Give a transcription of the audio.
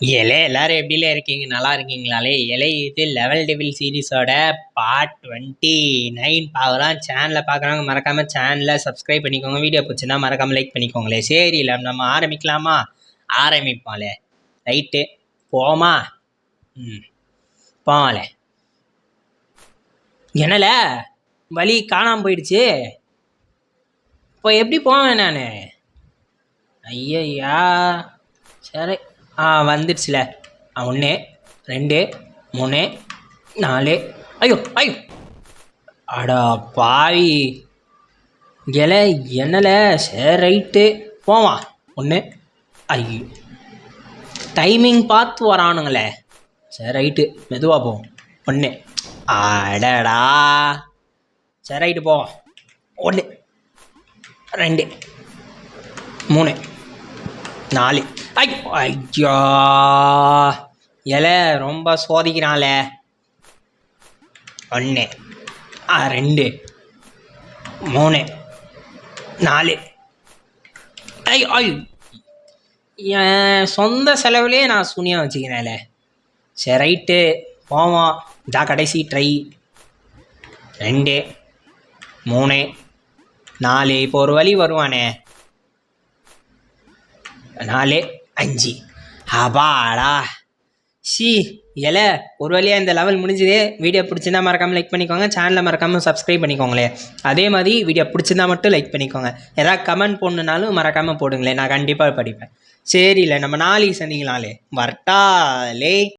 இலே எல்லாரும் எப்படில இருக்கீங்க? நல்லா இருக்கீங்களாலே? இலை இது லெவல் டெவில் சீரிஸோட பார்ட் 29 பார்க்கலாம். சேனலை பார்க்குறவங்க மறக்காம சேனலை சப்ஸ்கிரைப் பண்ணிக்கோங்க. வீடியோ பிடிச்சிருந்தா மறக்காம லைக் பண்ணிக்கோங்களே. சரி இல்லை நம்ம ஆரம்பிக்கலாமா? ஆரம்பிப்போம்லே. ரைட்டு போமா. போங்களே. என்னல வழி காணாமல் போயிடுச்சு. இப்போ எப்படி போவேன் நான்? ஐயா சரி வந்துடுச்சுல. 1 2 3 4. ஐயோ ஐயோ அடா பாவி இல என்னல. சரி ரைட்டு போவான். 1 ஐயோ டைமிங் பார்த்து வரானுங்களே. சரி ரைட்டு மெதுவாக போவோம். 1 அடடா. சரி ரைட்டு போவோம். 1 2 3 4. ஐயோ இல ரொம்ப சோதிக்கிறான்ல. 1 2 3 4. ஐயோ என் சொந்த செலவுலேயே நான் சூனியாக வச்சுக்கிறேன்ல. சரி ரைட்டு போவோம். இதான் கடைசி ட்ரை. 2 3 4. இப்போ ஒரு வழி வருவானே. 4 5. அபாடா. இல ஒரு வழியாக இந்த லெவல் முடிஞ்சுது. வீடியோ பிடிச்சிருந்தா மறக்காமல் லைக் பண்ணிக்கோங்க. சேனலை மறக்காமல் சப்ஸ்கிரைப் பண்ணிக்கோங்களே. அதே மாதிரி வீடியோ பிடிச்சிருந்தா மட்டும் லைக் பண்ணிக்கோங்க. ஏதாவது கமெண்ட் போடணுன்னாலும் மறக்காமல் போடுங்களேன். நான் கண்டிப்பாக படிப்பேன். சரி இல்லை நம்ம நாளைக்கு சந்திக்கலாம்லே. வரட்டாலே.